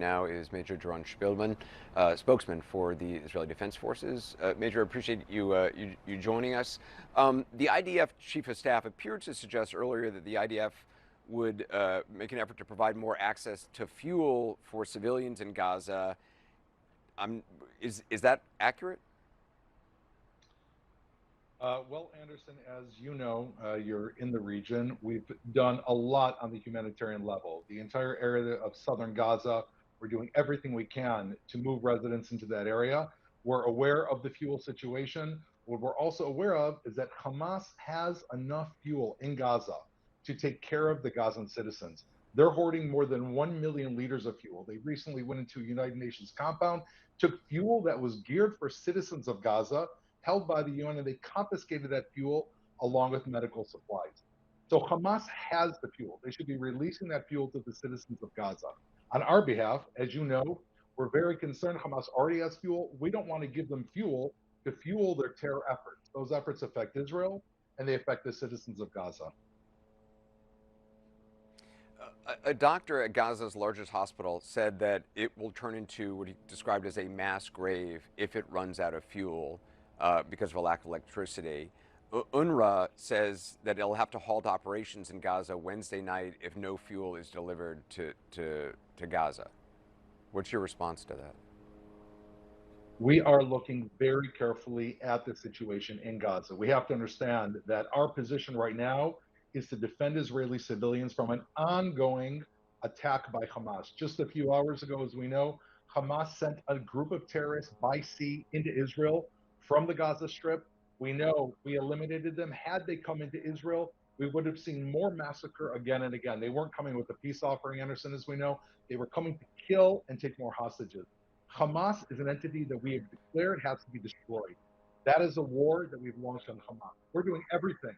Now is Major Spielman, spokesman for the Israeli Defense Forces. Major, I appreciate you joining us. The IDF Chief of Staff appeared to suggest earlier that the IDF would make an effort to provide more access to fuel for civilians in Gaza. Is that accurate? Well, Anderson, as you know, you're in the region. We've done a lot on the humanitarian level. The entire area of southern Gaza, we're doing everything we can to move residents into that area. We're aware of the fuel situation. What we're also aware of is that Hamas has enough fuel in Gaza to take care of the Gazan citizens. They're hoarding more than 1 million liters of fuel. They recently went into a United Nations compound, took fuel that was geared for citizens of Gaza, held by the UN, and they confiscated that fuel along with medical supplies. So Hamas has the fuel. They should be releasing that fuel to the citizens of Gaza. On our behalf, as you know, we're very concerned. Hamas already has fuel. We don't want to give them fuel to fuel their terror efforts. Those efforts affect Israel and they affect the citizens of Gaza. A doctor at Gaza's largest hospital said that it will turn into what he described as a mass grave if it runs out of fuel because of a lack of electricity. UNRWA says that it'll have to halt operations in Gaza Wednesday night if no fuel is delivered to Gaza. What's your response to that? We are looking very carefully at the situation in Gaza. We have to understand that our position right now is to defend Israeli civilians from an ongoing attack by Hamas. Just a few hours ago, as we know, Hamas sent a group of terrorists by sea into Israel from the Gaza Strip. We know we eliminated them. Had they come into Israel, we would have seen more massacre again and again. They weren't coming with a peace offering, Anderson, as we know. They were coming to kill and take more hostages. Hamas is an entity that we have declared has to be destroyed. That is a war that we've launched on Hamas. We're doing everything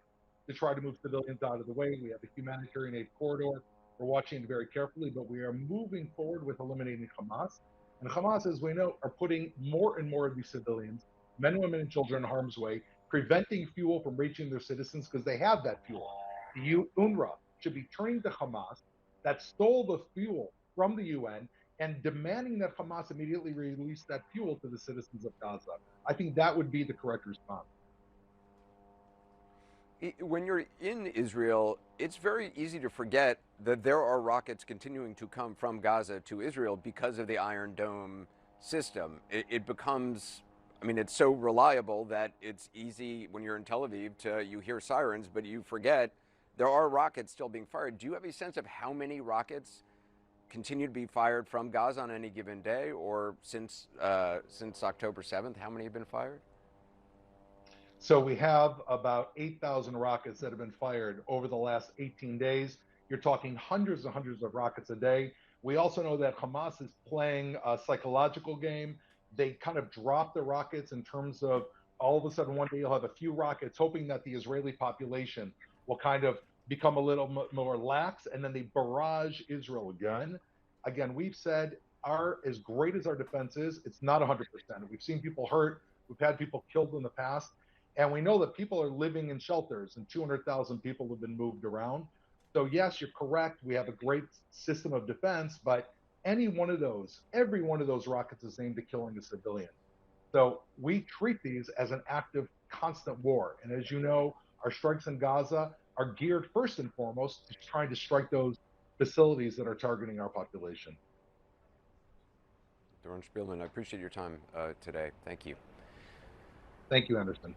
to try to move civilians out of the way. We have a humanitarian aid corridor. We're watching it very carefully, but we are moving forward with eliminating Hamas. And Hamas, as we know, are putting more and more of these civilians, men, women, and children in harm's way, preventing fuel from reaching their citizens because they have that fuel. The UNRWA should be turning to Hamas that stole the fuel from the UN and demanding that Hamas immediately release that fuel to the citizens of Gaza. I think that would be the correct response. When you're in Israel, it's very easy to forget that there are rockets continuing to come from Gaza to Israel because of the Iron Dome system. It becomes, I mean, it's so reliable that it's easy when you're in Tel Aviv you hear sirens, but you forget there are rockets still being fired. Do you have a sense of how many rockets continue to be fired from Gaza on any given day, or since October 7th, how many have been fired? So we have about 8,000 rockets that have been fired over the last 18 days. You're talking hundreds and hundreds of rockets a day. We also know that Hamas is playing a psychological game. They kind of drop the rockets in terms of all of a sudden one day you'll have a few rockets, hoping that the Israeli population will kind of become a little more lax, and then they barrage Israel again. Again, we've said our as great as our defense is, it's not 100%. We've seen people hurt. We've had people killed in the past. And we know that people are living in shelters and 200,000 people have been moved around. So, yes, you're correct. We have a great system of defense, but any one of those, every one of those rockets is aimed at killing a civilian. So we treat these as an active, constant war. And as you know, our strikes in Gaza are geared first and foremost to trying to strike those facilities that are targeting our population. Spielman, I appreciate your time today. Thank you. Thank you, Anderson.